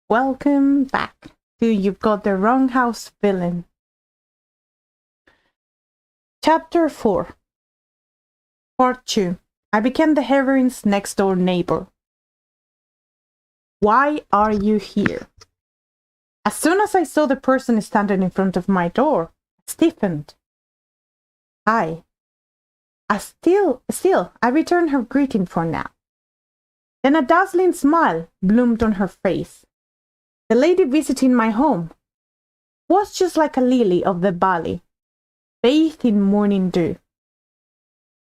Welcome back to You've Got the Wrong House Villain. Chapter 4. Part 2. I became the heroine's next door neighbor. Why are you here? As soon as I saw the person standing in front of my door, I stiffened. Hi. Still, I returned her greeting for now. Then a dazzling smile bloomed on her face. The lady visiting my home was just like a lily of the valley, bathed in morning dew.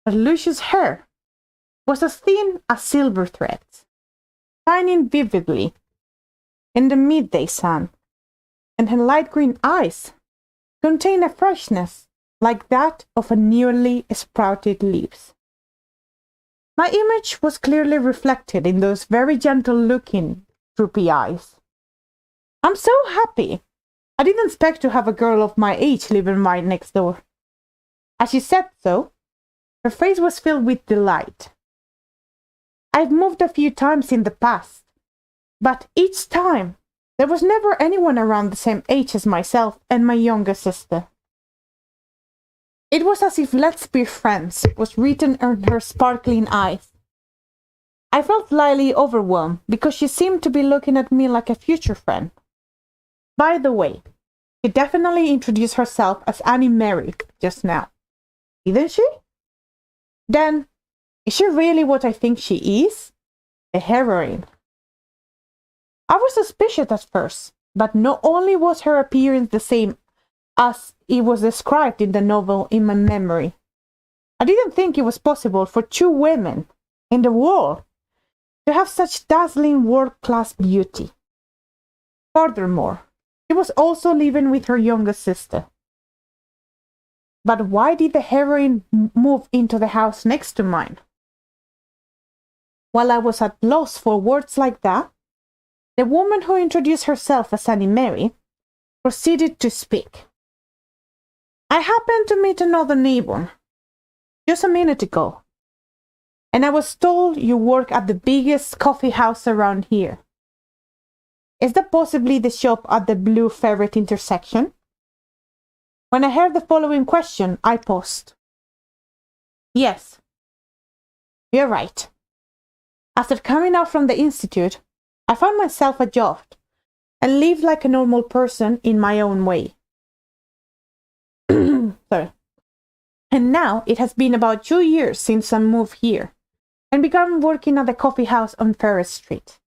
Her luscious hair was as thin as silver threads, shining vividly in the midday sun, and her light green eyes contained a freshness like that of a newly sprouted leaves. My image was clearly reflected in those very gentle-looking, droopy eyes. I'm so happy. I didn't expect to have a girl of my age living right next door. As she said so, her face was filled with delight. I've moved a few times in the past, but each time there was never anyone around the same age as myself and my younger sister. It was as if "Let's be friends" was written on her sparkling eyes. I felt slightly overwhelmed because she seemed to be looking at me like a future friend. By the way, she definitely introduced herself as Annie Mary just now. Didn't she? Then, is she really what I think she is? A heroine. I was suspicious at first, but not only was her appearance the same as it was described in the novel in my memory, I didn't think it was possible for two women in the world to have such dazzling world-class beauty. Furthermore, she was also living with her younger sister. But why did the heroine move into the house next to mine? While I was at loss for words like that, the woman who introduced herself as Annie Mary proceeded to speak. I happened to meet another neighbor just a minute ago, and I was told you work at the biggest coffee house around here. Is that possibly the shop at the Blue Ferret intersection? When I heard the following question, I paused. Yes, you're right. After coming out from the institute, I found myself a job and lived like a normal person in my own way. Sorry. And now it has been about 2 years since I moved here and began working at the coffee house on Ferret Street.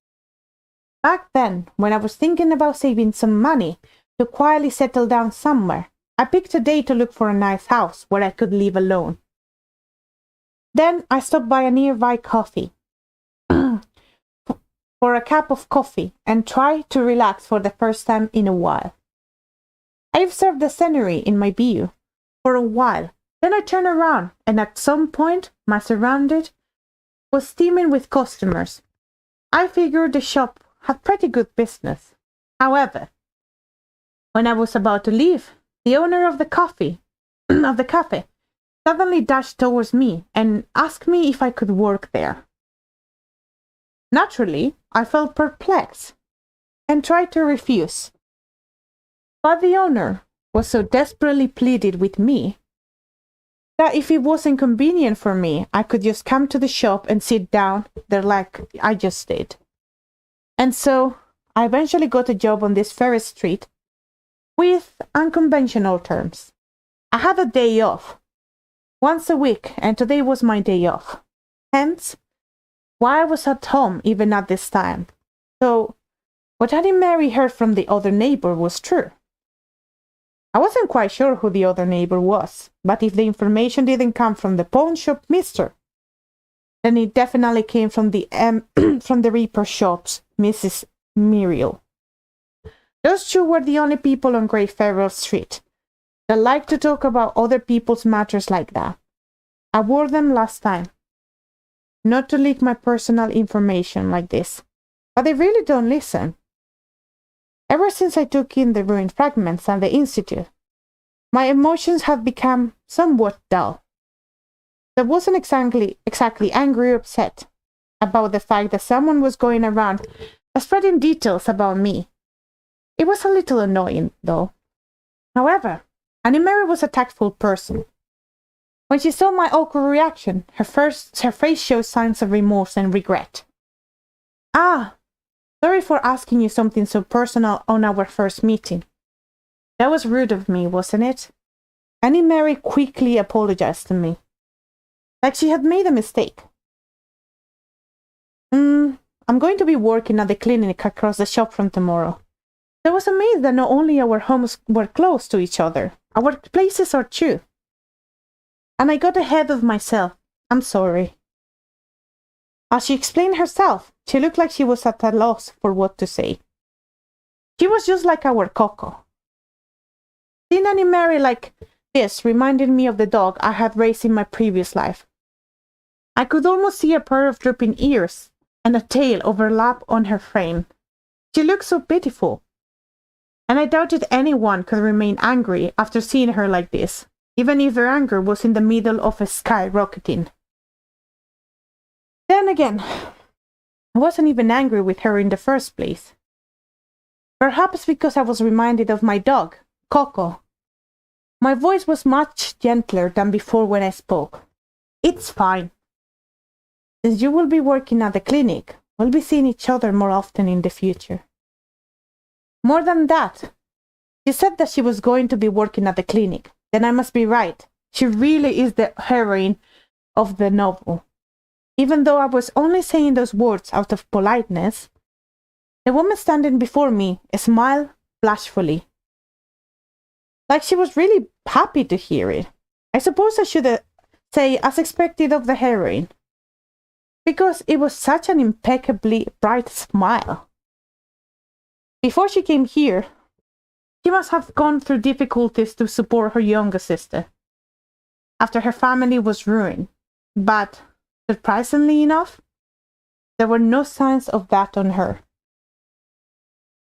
Back then, when I was thinking about saving some money to quietly settle down somewhere, I picked a day to look for a nice house where I could live alone. Then I stopped by a nearby coffee for a cup of coffee and tried to relax for the first time in a while. I observed the scenery in my view for a while. Then I turned around, and at some point my surroundings was steaming with customers. I figured the shop had pretty good business. However, when I was about to leave, the owner of the cafe suddenly dashed towards me and asked me if I could work there. Naturally, I felt perplexed and tried to refuse. But the owner was so desperately pleaded with me that if it wasn't convenient for me, I could just come to the shop and sit down there like I just did. And so, I eventually got a job on this Ferret Street with unconventional terms. I had a day off once a week, and today was my day off. Hence, why I was at home even at this time. So, what Annie Mary heard from the other neighbor was true. I wasn't quite sure who the other neighbor was, but if the information didn't come from the pawn shop mister, then it definitely came from the from the Reaper shop's Mrs. Muriel. Those two were the only people on Great Ferret Street that liked to talk about other people's matters like that. I warned them last time not to leak my personal information like this, but they really don't listen. Ever since I took in the ruined fragments at the institute, my emotions have become somewhat dull. I wasn't exactly angry or upset about the fact that someone was going around spreading details about me. It was a little annoying, though. However, Annie Mary was a tactful person. When she saw my awkward reaction, her face showed signs of remorse and regret. "Ah, sorry for asking you something so personal on our first meeting. That was rude of me, wasn't it?" Annie Mary quickly apologized to me, like she had made a mistake. I'm going to be working at the clinic across the shop from tomorrow. I was amazed that not only our homes were close to each other, our places are too. And I got ahead of myself. I'm sorry. As she explained herself, she looked like she was at a loss for what to say. She was just like our Coco. Seeing Annie Mary like this reminded me of the dog I had raised in my previous life. I could almost see a pair of drooping ears and a tail overlap on her frame. She looked so pitiful. And I doubted anyone could remain angry after seeing her like this, even if their anger was in the middle of a skyrocketing. Then again, I wasn't even angry with her in the first place. Perhaps because I was reminded of my dog, Coco. My voice was much gentler than before when I spoke. "It's fine. Since you will be working at the clinic, we'll be seeing each other more often in the future." More than that, she said that she was going to be working at the clinic. Then I must be right. She really is the heroine of the novel. Even though I was only saying those words out of politeness, the woman standing before me smiled bashfully, like she was really happy to hear it. I suppose I should say as expected of the heroine, because it was such an impeccably bright smile. Before she came here, she must have gone through difficulties to support her younger sister, after her family was ruined. But, surprisingly enough, there were no signs of that on her.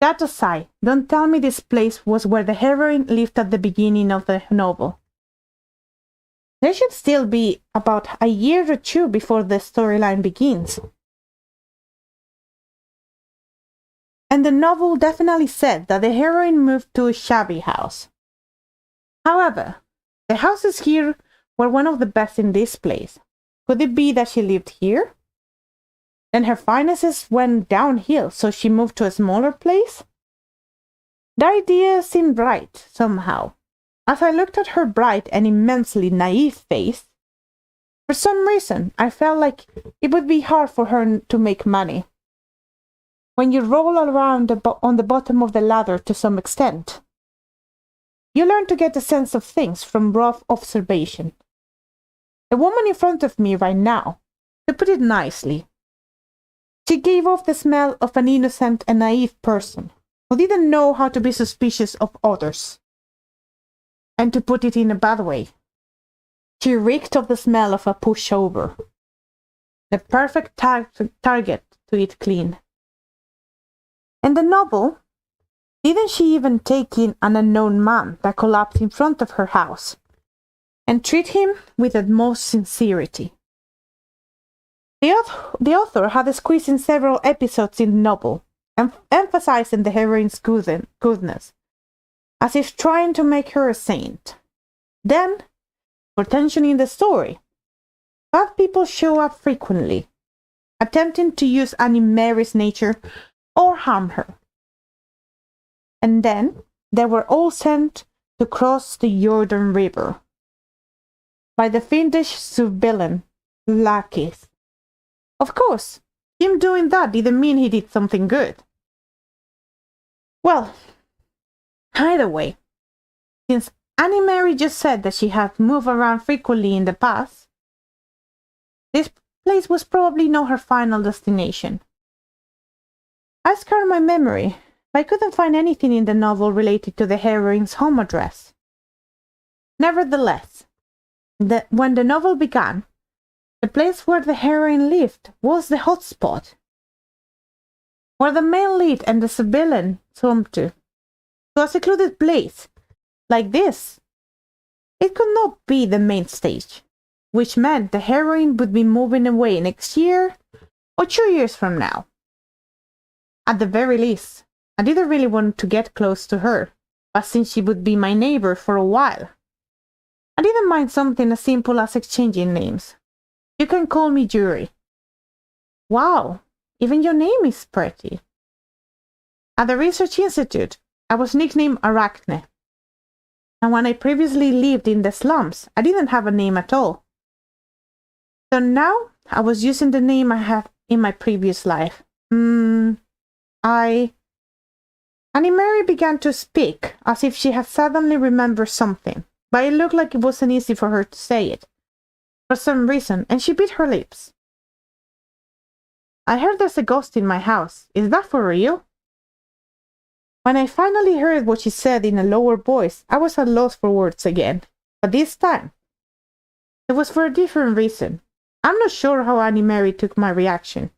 That aside, don't tell me this place was where the heroine lived at the beginning of the novel. There should still be about a year or two before the storyline begins. And the novel definitely said that the heroine moved to a shabby house. However, the houses here were one of the best in this place. Could it be that she lived here? Then her finances went downhill, so she moved to a smaller place? The idea seemed right, somehow. As I looked at her bright and immensely naive face, for some reason I felt like it would be hard for her to make money. When you roll around on the bottom of the ladder to some extent, you learn to get a sense of things from rough observation. The woman in front of me right now, to put it nicely, she gave off the smell of an innocent and naive person who didn't know how to be suspicious of others. And to put it in a bad way, she reeked of the smell of a pushover. The perfect target to eat clean. In the novel, didn't she even take in an unknown man that collapsed in front of her house and treat him with the most sincerity? The author had squeezed in several episodes in the novel, emphasizing the heroine's goodness, as if trying to make her a saint. Then, for tension in the story, bad people show up frequently, attempting to use Annie Mary's nature or harm her. And then they were all sent to cross the Jordan River by the fiendish sub-villian lackeys. Of course, him doing that didn't mean he did something good. Well, either way, since Annie Mary just said that she had moved around frequently in the past, this place was probably not her final destination. I scoured my memory, but I couldn't find anything in the novel related to the heroine's home address. Nevertheless, when the novel began, the place where the heroine lived was the hotspot, where the main lead and the sub-villain swam to. To a secluded place like this, it could not be the main stage, which meant the heroine would be moving away next year or 2 years from now. At the very least, I didn't really want to get close to her, but since she would be my neighbor for a while, I didn't mind something as simple as exchanging names. You can call me Yuri. Wow, even your name is pretty. At the research institute, I was nicknamed Arachne. And when I previously lived in the slums, I didn't have a name at all. So now I was using the name I had in my previous life. Annie Mary began to speak as if she had suddenly remembered something, but it looked like it wasn't easy for her to say it for some reason, and she bit her lips. I heard there's a ghost in my house. Is that for real? When I finally heard what she said in a lower voice, I was at loss for words again. But this time, it was for a different reason. I'm not sure how Annie Mary took my reaction.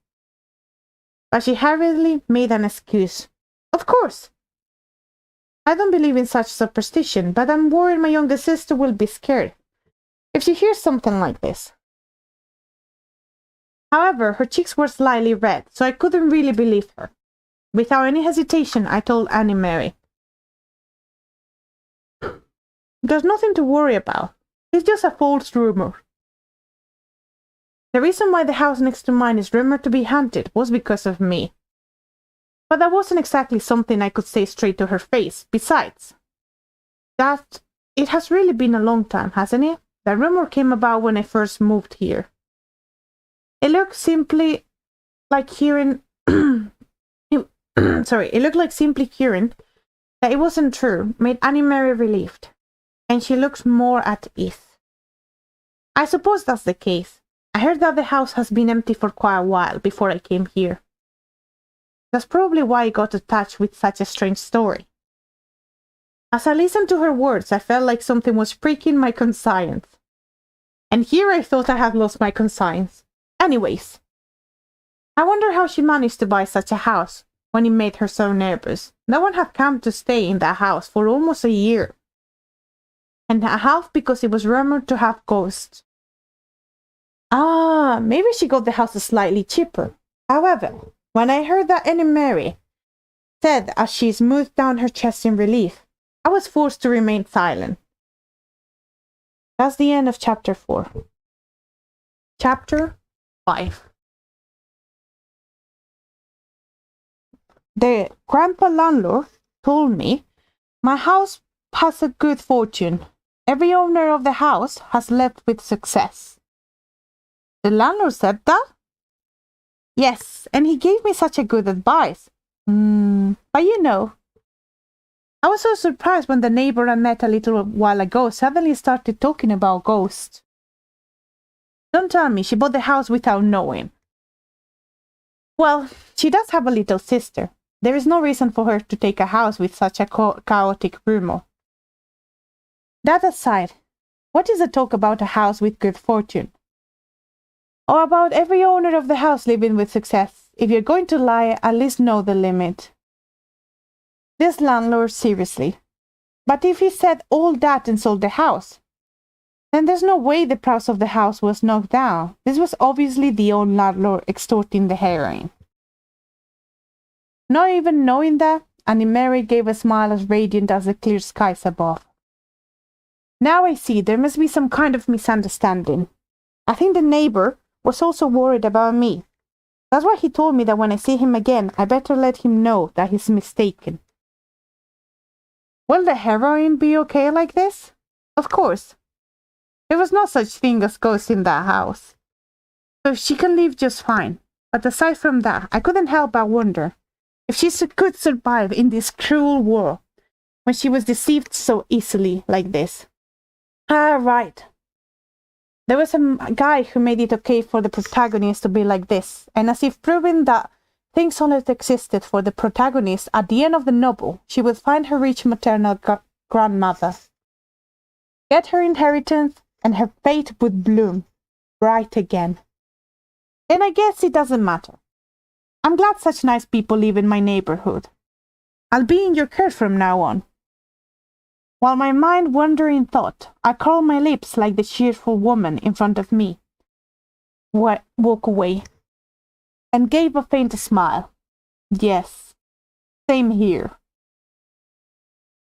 But she hurriedly made an excuse. Of course! I don't believe in such superstition, but I'm worried my younger sister will be scared if she hears something like this. However, her cheeks were slightly red, so I couldn't really believe her. Without any hesitation, I told Annie Mary. There's nothing to worry about. It's just a false rumor. The reason why the house next to mine is rumored to be haunted was because of me. But that wasn't exactly something I could say straight to her face. Besides, that it has really been a long time, hasn't it? The rumor came about when I first moved here. It looked simply like hearing it looked like simply hearing that it wasn't true made Annie Mary relieved, and she looked more at ease. I suppose that's the case. I heard that the house has been empty for quite a while before I came here. That's probably why I got attached with such a strange story. As I listened to her words, I felt like something was pricking my conscience. And here I thought I had lost my conscience. Anyways, I wonder how she managed to buy such a house when it made her so nervous. No one had come to stay in that house for almost a year. And a half because it was rumored to have ghosts. Maybe she got the house slightly cheaper. However, when I heard that Annie Mary said as she smoothed down her chest in relief, I was forced to remain silent. That's the end of chapter 4. Chapter 5. The grandpa landlord told me my house has a good fortune. Every owner of the house has left with success. The landlord said that? Yes, and he gave me such a good advice. But you know, I was so surprised when the neighbor I met a little while ago suddenly started talking about ghosts. Don't tell me she bought the house without knowing. Well, she does have a little sister. There is no reason for her to take a house with such a chaotic rumor. That aside, what is the talk about a house with good fortune? Or about every owner of the house living with success? If you're going to lie, at least know the limit. This landlord, seriously. But if he said all that and sold the house, then there's no way the price of the house was knocked down. This was obviously the old landlord extorting the heroine. Not even knowing that, Annie Mary gave a smile as radiant as the clear skies above. Now I see there must be some kind of misunderstanding. I think the neighbor was also worried about me. That's why he told me that when I see him again, I better let him know that he's mistaken. Will the heroine be okay like this? Of course. There was no such thing as ghosts in that house. So she can live just fine. But aside from that, I couldn't help but wonder if she could survive in this cruel world when she was deceived so easily like this. Right. There was a guy who made it okay for the protagonist to be like this, and as if proving that things only existed for the protagonist, at the end of the novel, she would find her rich maternal grandmother, get her inheritance, and her fate would bloom bright again. Then I guess it doesn't matter. I'm glad such nice people live in my neighborhood. I'll be in your care from now on. While my mind wandered in thought, I curled my lips like the cheerful woman in front of me. Walk away, and gave a faint smile. Yes, same here.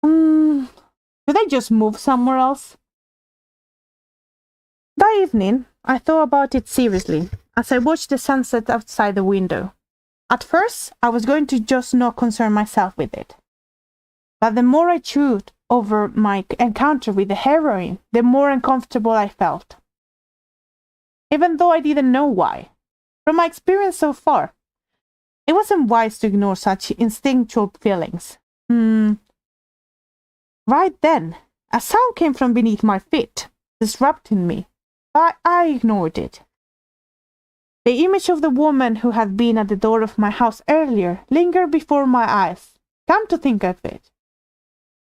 Should I just move somewhere else? That evening, I thought about it seriously as I watched the sunset outside the window. At first, I was going to just not concern myself with it. But the more I chewed over my encounter with the heroine, the more uncomfortable I felt. Even though I didn't know why. From my experience so far, it wasn't wise to ignore such instinctual feelings. Right then, a sound came from beneath my feet, disrupting me. But I ignored it. The image of the woman who had been at the door of my house earlier lingered before my eyes. Come to think of it,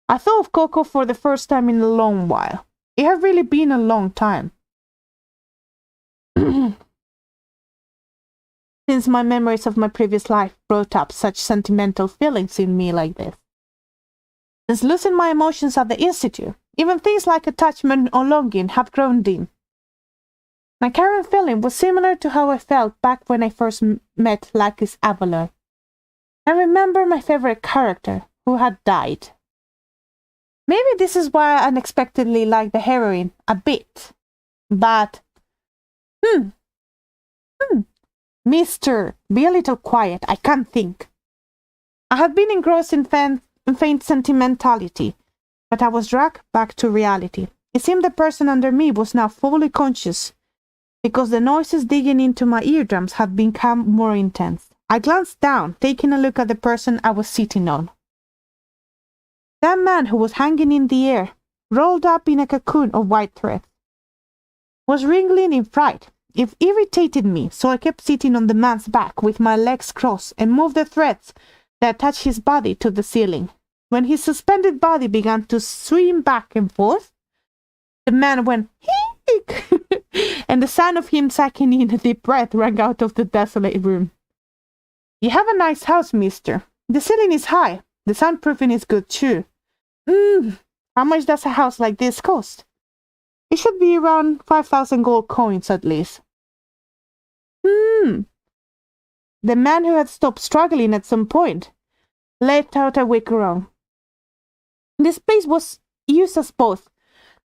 I thought of Coco for the first time in a long while. It had really been a long time. Since my memories of my previous life brought up such sentimental feelings in me like this. Since losing my emotions at the Institute, even things like attachment or longing have grown dim. My current feeling was similar to how I felt back when I first met Lakis Avalon. I remember my favorite character, who had died. Maybe this is why I unexpectedly liked the heroine a bit. But, Mister, be a little quiet, I can't think. I had been engrossed in faint sentimentality, but I was dragged back to reality. It seemed the person under me was now fully conscious, because the noises digging into my eardrums had become more intense. I glanced down, taking a look at the person I was sitting on. That man who was hanging in the air, rolled up in a cocoon of white thread, was wriggling in fright. It irritated me, so I kept sitting on the man's back with my legs crossed and moved the threads that attached his body to the ceiling. When his suspended body began to swing back and forth, the man went, "Heek!" and the sound of him sucking in a deep breath rang out of the desolate room. You have a nice house, mister. The ceiling is high. The soundproofing is good, too. How much does a house like this cost? It should be around 5,000 gold coins at least. The man who had stopped struggling at some point let out a weak groan. This place was used as both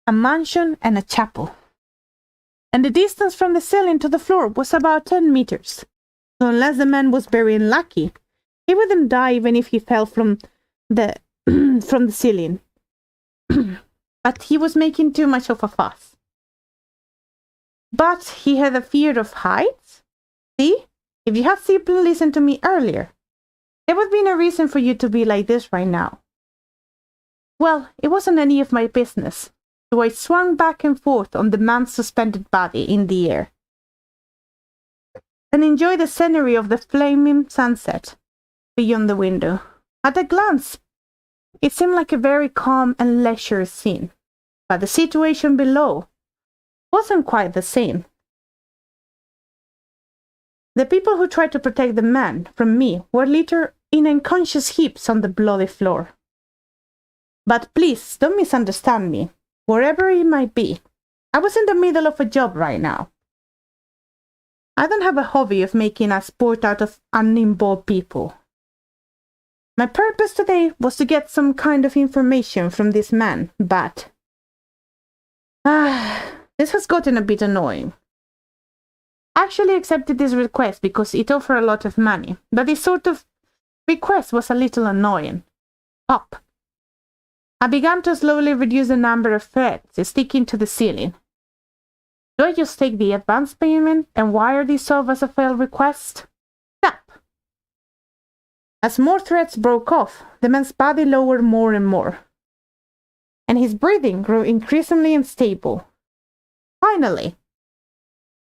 a mansion and a chapel, and the distance from the ceiling to the floor was about 10 meters. So unless the man was very unlucky, he wouldn't die even if he fell from the ceiling. But he was making too much of a fuss. But he had a fear of heights? See? If you had simply listened to me earlier, there would be no reason for you to be like this right now. Well, it wasn't any of my business, so I swung back and forth on the man's suspended body in the air and enjoyed the scenery of the flaming sunset beyond the window. At a glance, it seemed like a very calm and leisure scene, but the situation below wasn't quite the same. The people who tried to protect the man from me were littered in unconscious heaps on the bloody floor. But please, don't misunderstand me, wherever it might be. I was in the middle of a job right now. I don't have a hobby of making a sport out of uninvolved people. My purpose today was to get some kind of information from this man, but this has gotten a bit annoying. I actually accepted this request because it offered a lot of money, but this sort of request was a little annoying. Up. I began to slowly reduce the number of threads sticking to the ceiling. Do I just take the advance payment and wire this off as a failed request? Tap. As more threads broke off, the man's body lowered more and more, and his breathing grew increasingly unstable. Finally,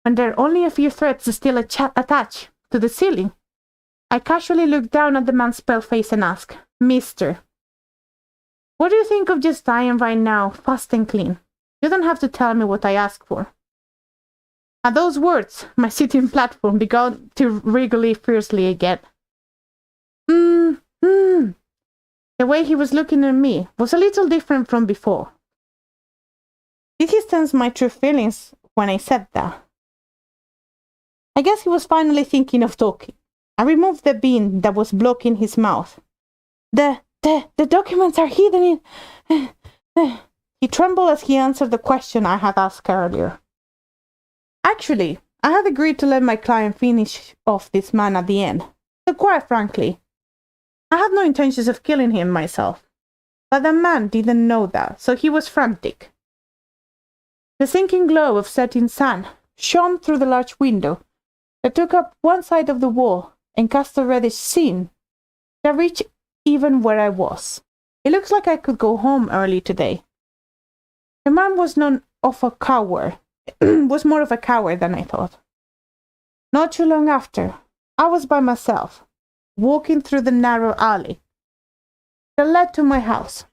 when there are only a few threads still attached to the ceiling, I casually looked down at the man's pale face and asked, "Mister, what do you think of just dying right now, fast and clean? You don't have to tell me what I ask for." At those words, my sitting platform began to wriggle fiercely again. The way he was looking at me was a little different from before. Did he sense my true feelings when I said that? I guess he was finally thinking of talking. I removed the bean that was blocking his mouth. The documents are hidden in... He trembled as he answered the question I had asked earlier. Actually, I had agreed to let my client finish off this man at the end. So quite frankly, I had no intentions of killing him myself. But the man didn't know that, so he was frantic. The sinking glow of setting sun shone through the large window that took up one side of the wall and cast a reddish sheen that reached even where I was. It looks like I could go home early today. The man was none of a coward, was more of a coward than I thought. Not too long after, I was by myself, walking through the narrow alley that led to my house,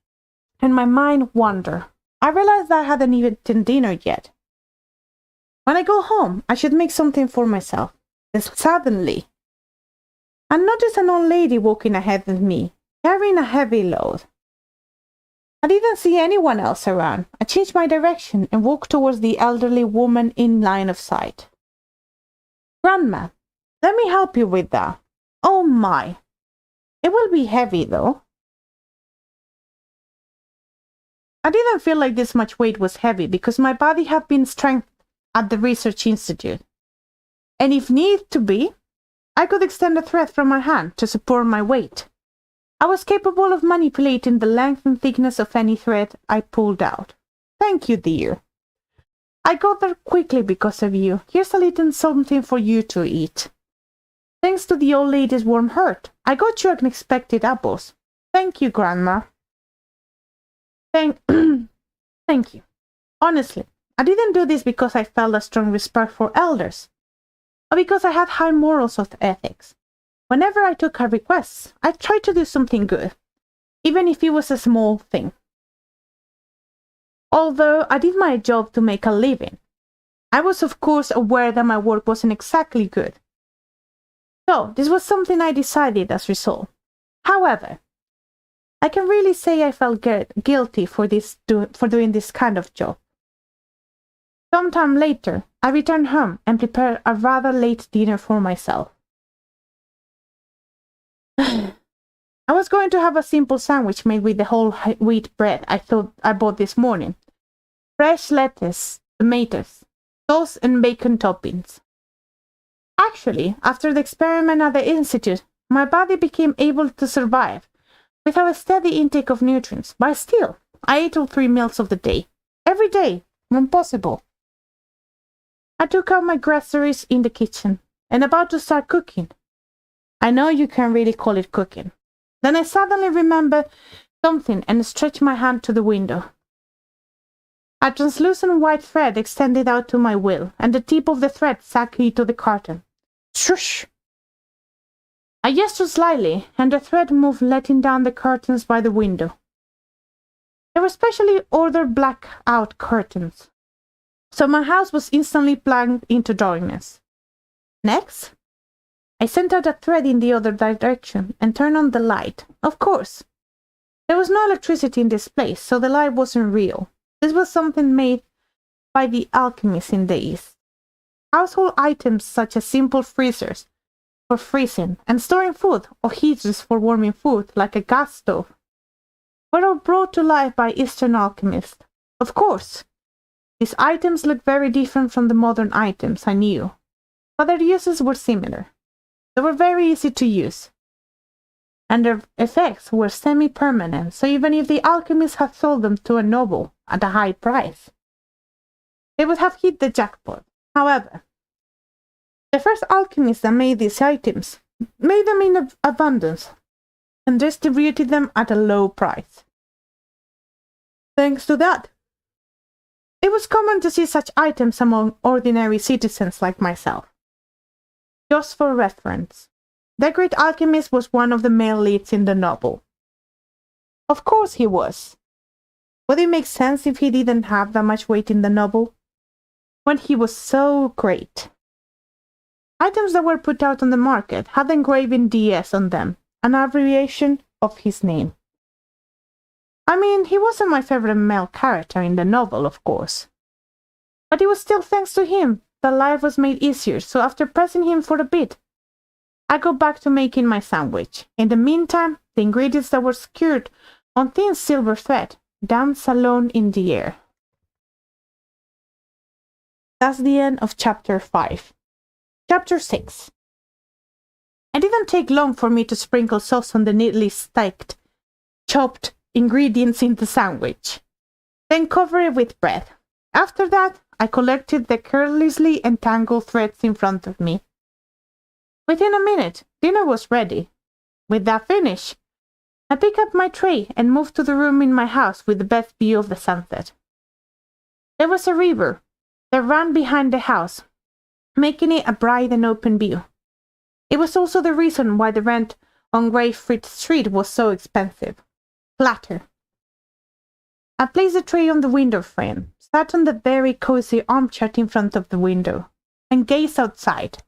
and my mind wandered. I realized that I hadn't eaten dinner yet. When I go home, I should make something for myself. Then suddenly, I noticed an old lady walking ahead of me, carrying a heavy load. I didn't see anyone else around. I changed my direction and walked towards the elderly woman in line of sight. Grandma, let me help you with that. Oh my. It will be heavy though. I didn't feel like this much weight was heavy because my body had been strengthened at the research institute. And if need to be, I could extend a thread from my hand to support my weight. I was capable of manipulating the length and thickness of any thread I pulled out. Thank you, dear. I got there quickly because of you. Here's a little something for you to eat. Thanks to the old lady's warm heart, I got you unexpected apples. Thank you, Grandma. Thank you. Honestly, I didn't do this because I felt a strong respect for elders, or because I had high morals of ethics. Whenever I took her requests, I tried to do something good, even if it was a small thing. Although I did my job to make a living, I was of course aware that my work wasn't exactly good. So this was something I decided as a result. However, I can really say I felt guilty for doing this kind of job. Sometime later, I returned home and prepared a rather late dinner for myself. I was going to have a simple sandwich made with the whole wheat bread I bought this morning. Fresh lettuce, tomatoes, sauce and bacon toppings. Actually, after the experiment at the institute, my body became able to survive without a steady intake of nutrients, but still, I ate all 3 meals of the day, every day, when possible. I took out my groceries in the kitchen and about to start cooking. I know you can't really call it cooking. Then I suddenly remembered something and stretched my hand to the window. A translucent white thread extended out to my will, and the tip of the thread sank into the curtain. Swoosh! I gestured slightly, and the thread moved, letting down the curtains by the window. They were specially ordered blackout curtains, so my house was instantly plunged into darkness. Next, I sent out a thread in the other direction and turned on the light. Of course, there was no electricity in this place, so the light wasn't real. This was something made by the alchemists in the East. Household items such as simple freezers for freezing and storing food, or heaters for warming food, like a gas stove, were all brought to life by Eastern alchemists. Of course, these items looked very different from the modern items I knew, but their uses were similar. They were very easy to use, and their effects were semi-permanent, so even if the alchemists had sold them to a noble at a high price, they would have hit the jackpot. However, the first alchemists that made these items made them in abundance and distributed them at a low price. Thanks to that, it was common to see such items among ordinary citizens like myself. Just for reference, the great alchemist was one of the male leads in the novel. Of course he was. Would it make sense if he didn't have that much weight in the novel? When he was so great. Items that were put out on the market had engraving DS on them, an abbreviation of his name. I mean, he wasn't my favorite male character in the novel, of course. But it was still thanks to him that life was made easier, so after pressing him for a bit, I go back to making my sandwich. In the meantime, the ingredients that were secured on thin silver thread dance alone in the air. That's the end of chapter 5. Chapter 6. It didn't take long for me to sprinkle sauce on the neatly staked, chopped ingredients in the sandwich. Then cover it with bread. After that, I collected the carelessly entangled threads in front of me. Within a minute, dinner was ready. With that finish, I picked up my tray and moved to the room in my house with the best view of the sunset. There was a river that ran behind the house, making it a bright and open view. It was also the reason why the rent on Greyfried Street was so expensive. Flatter. I placed the tray on the window frame, sat on the very cozy armchair in front of the window, and gazed outside.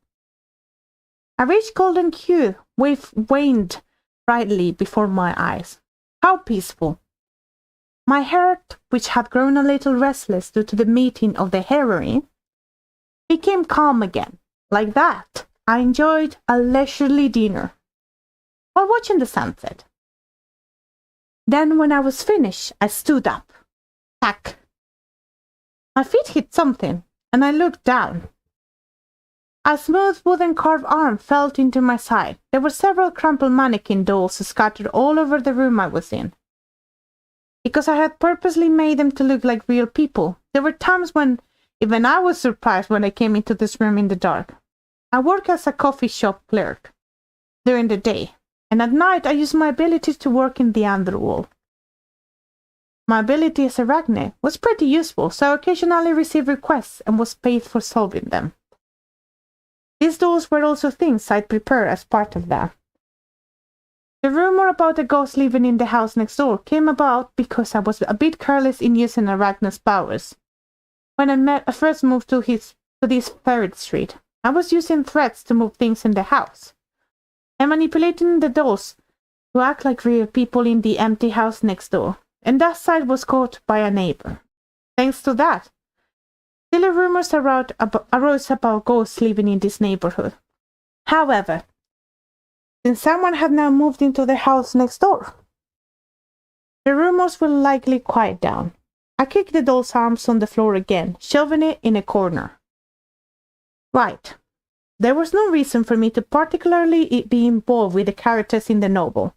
A rich golden hue waned brightly before my eyes. How peaceful! My heart, which had grown a little restless due to the meeting of the heroine, became calm again. Like that, I enjoyed a leisurely dinner while watching the sunset. Then, when I was finished, I stood up. Tack! My feet hit something, and I looked down. A smooth wooden carved arm fell into my side. There were several crumpled mannequin dolls scattered all over the room I was in. Because I had purposely made them to look like real people, there were times when even I was surprised when I came into this room in the dark. I work as a coffee shop clerk during the day, and at night I use my ability to work in the underworld. My ability as a arachne was pretty useful, so I occasionally received requests and was paid for solving them. These dolls were also things I'd prepare as part of that. The rumor about a ghost living in the house next door came about because I was a bit careless in using arachne's powers. When I first moved to this Ferret Street, I was using threads to move things in the house, and manipulating the dolls to act like real people in the empty house next door, and that side was caught by a neighbor. Thanks to that, silly rumors arose about ghosts living in this neighborhood. However, since someone had now moved into the house next door, the rumors will likely quiet down. I kicked the doll's arms on the floor again, shoving it in a corner. Right. There was no reason for me to particularly be involved with the characters in the novel.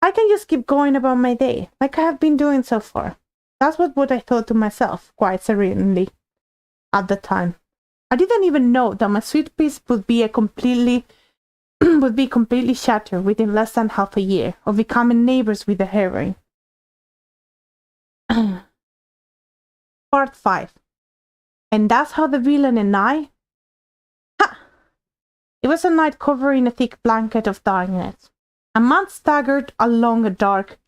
I can just keep going about my day, like I have been doing so far. That's what I thought to myself, quite serenely, at the time. I didn't even know that my sweet piece would be completely shattered within less than half a year of becoming neighbors with the heroine. Part 5. And that's how the villain and I... Ha! It was a night covered in a thick blanket of darkness. A man staggered along a dark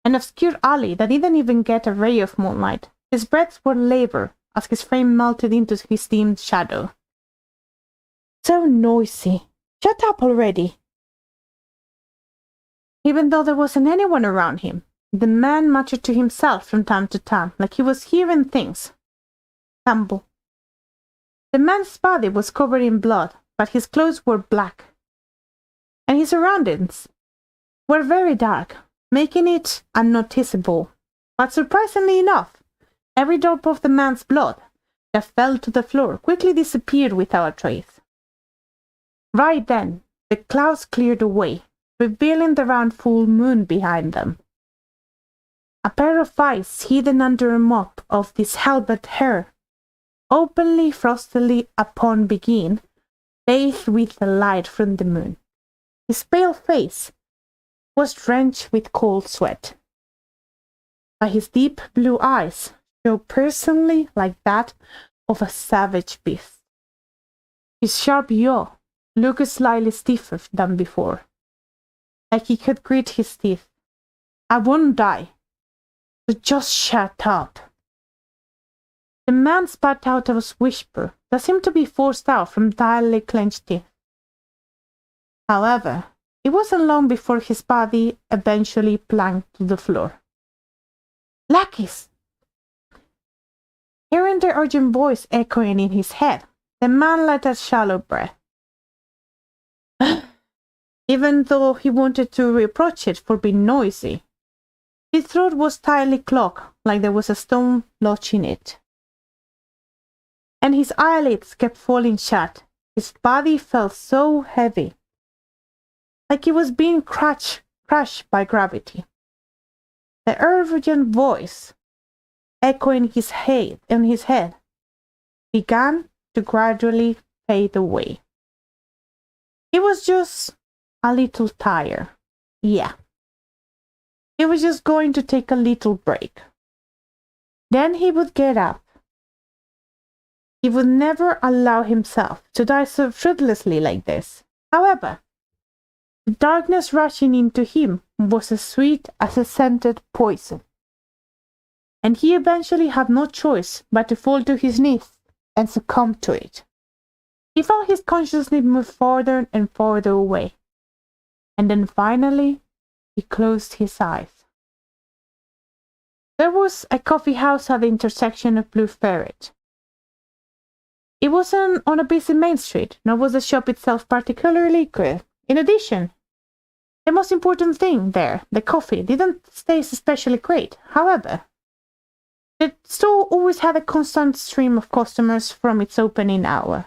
and obscure alley that didn't even get a ray of moonlight. His breaths were labor as his frame melted into his dim shadow. So noisy. Shut up already. Even though there wasn't anyone around him, the man muttered to himself from time to time, like he was hearing things. Tumble. The man's body was covered in blood, but his clothes were black, and his surroundings were very dark, making it unnoticeable. But surprisingly enough, every drop of the man's blood that fell to the floor quickly disappeared without a trace. Right then, the clouds cleared away, revealing the round full moon behind them. A pair of eyes hidden under a mop of disheveled hair, openly frostily upon begin, bathed with the light from the moon. His pale face was drenched with cold sweat, but his deep blue eyes showed personally like that of a savage beast. His sharp jaw looked slightly stiffer than before, like he could grit his teeth. I won't die, so just shut up. The man spat out a whisper that seemed to be forced out from tightly clenched teeth. However, it wasn't long before his body eventually planked to the floor. Lackeys! Hearing the urgent voice echoing in his head, the man let a shallow breath. Even though he wanted to reproach it for being noisy, his throat was tightly clogged, like there was a stone lodged in it. And his eyelids kept falling shut. His body felt so heavy, like he was being crushed by gravity. The urgent voice, echoing in his head, began to gradually fade away. He was just a little tired. Yeah. He was just going to take a little break. Then he would get up. He would never allow himself to die so fruitlessly like this. However, the darkness rushing into him was as sweet as a scented poison. And he eventually had no choice but to fall to his knees and succumb to it. He felt his consciousness move farther and farther away. And then finally, he closed his eyes. There was a coffee house at the intersection of Blue Ferret. It wasn't on a busy main street, nor was the shop itself particularly good. In addition, the most important thing there, the coffee, didn't taste especially great. However, the store always had a constant stream of customers from its opening hour.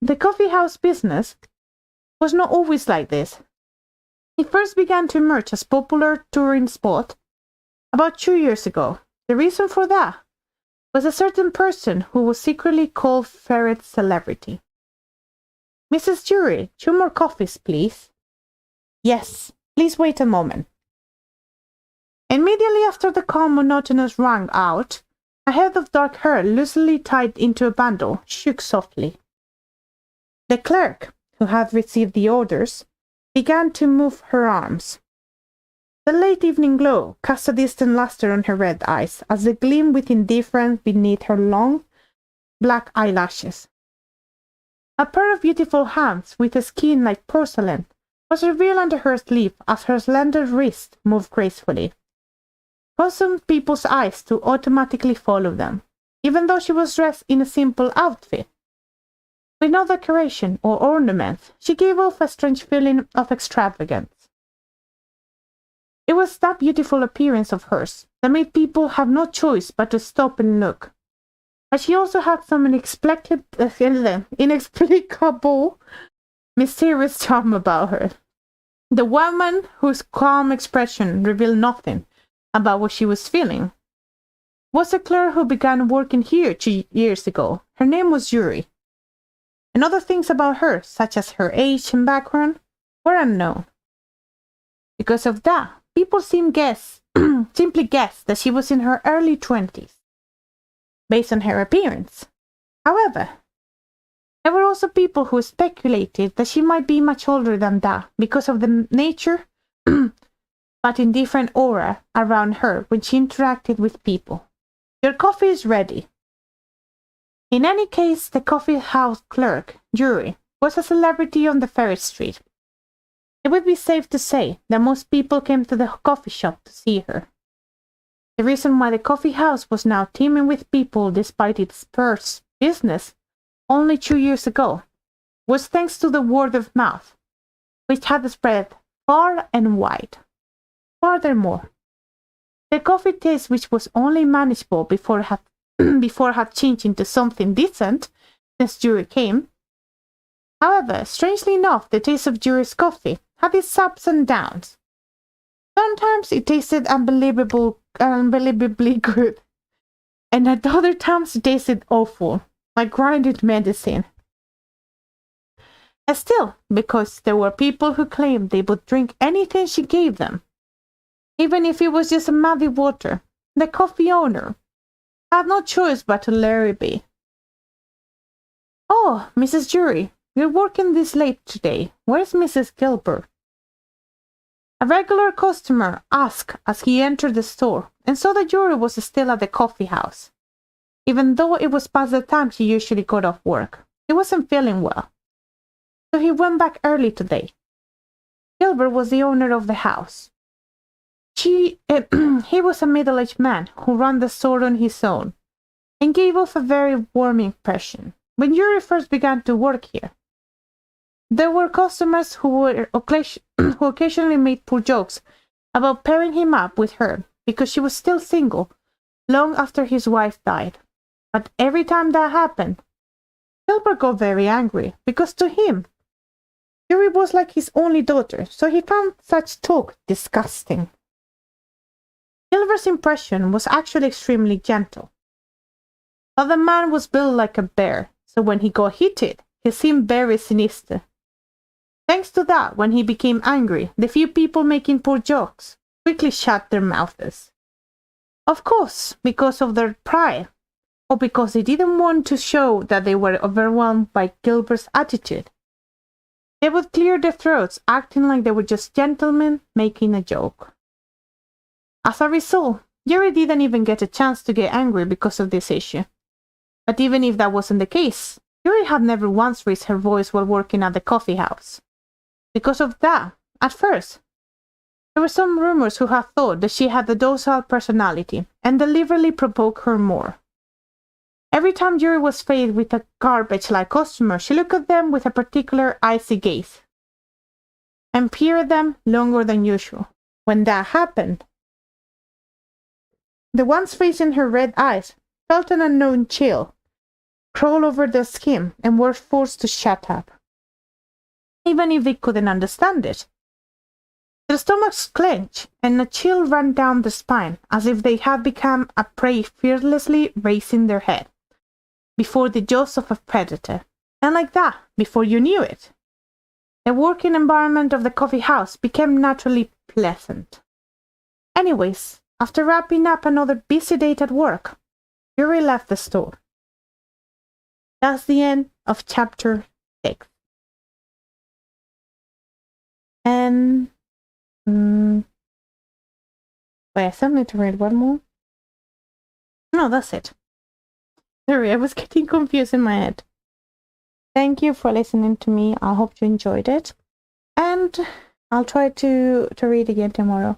The coffee house business was not always like this. It first began to emerge as a popular touring spot about 2 years ago. The reason for that was a certain person who was secretly called Ferret Celebrity. Mrs. Jury, 2 more coffees, please. Yes, please wait a moment. Immediately after the calm monotonous rang out, a head of dark hair loosely tied into a bundle shook softly. The clerk, who had received the orders, began to move her arms. The late evening glow cast a distant luster on her red eyes as they gleamed with indifference beneath her long, black eyelashes. A pair of beautiful hands with a skin like porcelain was revealed under her sleeve as her slender wrist moved gracefully, causing people's eyes to automatically follow them, even though she was dressed in a simple outfit. With no decoration or ornaments, she gave off a strange feeling of extravagance. It was that beautiful appearance of hers that made people have no choice but to stop and look. But she also had some inexplicable, mysterious charm about her. The woman whose calm expression revealed nothing about what she was feeling was a clerk who began working here 2 years ago. Her name was Yuri. And other things about her, such as her age and background, were unknown. Because of that, people simply guessed that she was in her early 20s, based on her appearance. However, there were also people who speculated that she might be much older than that because of the nature, but indifferent aura around her when she interacted with people. Your coffee is ready. In any case, the coffee house clerk, Yuri, was a celebrity on the Ferry Street. It would be safe to say that most people came to the coffee shop to see her. The reason why the coffee house was now teeming with people despite its first business only 2 years ago was thanks to the word of mouth, which had spread far and wide. Furthermore, the coffee taste, which was only manageable before it had changed into something decent since Yuri came. However, strangely enough, the taste of Yuri's coffee had its ups and downs. Sometimes it tasted unbelievably good, and at other times it tasted awful, like grinded medicine. And still, because there were people who claimed they would drink anything she gave them, even if it was just a muddy water, the coffee owner had no choice but to let it be. Oh, Mrs. Jury, you're working this late today. Where's Mrs. Gilbert? A regular customer asked as he entered the store and saw that Jury was still at the coffee house, even though it was past the time she usually got off work. He wasn't feeling well, so he went back early today. Gilbert was the owner of the house. He was a middle-aged man who ran the store on his own and gave off a very warm impression when Yuri first began to work here. There were customers who occasionally made poor jokes about pairing him up with her because she was still single long after his wife died. But every time that happened, Gilbert got very angry because to him, Yuri was like his only daughter, so he found such talk disgusting. Gilbert's impression was actually extremely gentle. But the man was built like a bear, so when he got heated, he seemed very sinister. Thanks to that, when he became angry, the few people making poor jokes quickly shut their mouths. Of course, because of their pride, or because they didn't want to show that they were overwhelmed by Gilbert's attitude. They would clear their throats, acting like they were just gentlemen making a joke. As a result, Yuri didn't even get a chance to get angry because of this issue. But even if that wasn't the case, Yuri had never once raised her voice while working at the coffee house. Because of that, at first, there were some rumors who had thought that she had a docile personality and deliberately provoked her more. Every time Yuri was faced with a garbage-like customer, she looked at them with a particular icy gaze and peered at them longer than usual. When that happened, the ones facing her red eyes felt an unknown chill crawl over their skin and were forced to shut up. Even if they couldn't understand it. Their stomachs clenched and a chill ran down the spine as if they had become a prey fearlessly raising their head before the jaws of a predator. And like that, before you knew it, the working environment of the coffee house became naturally pleasant. Anyways, after wrapping up another busy day at work, Yuri left the store. That's the end of chapter 6. And wait, I still need to read one more. No, that's it. Sorry, I was getting confused in my head. Thank you for listening to me. I hope you enjoyed it. And I'll try to read again tomorrow.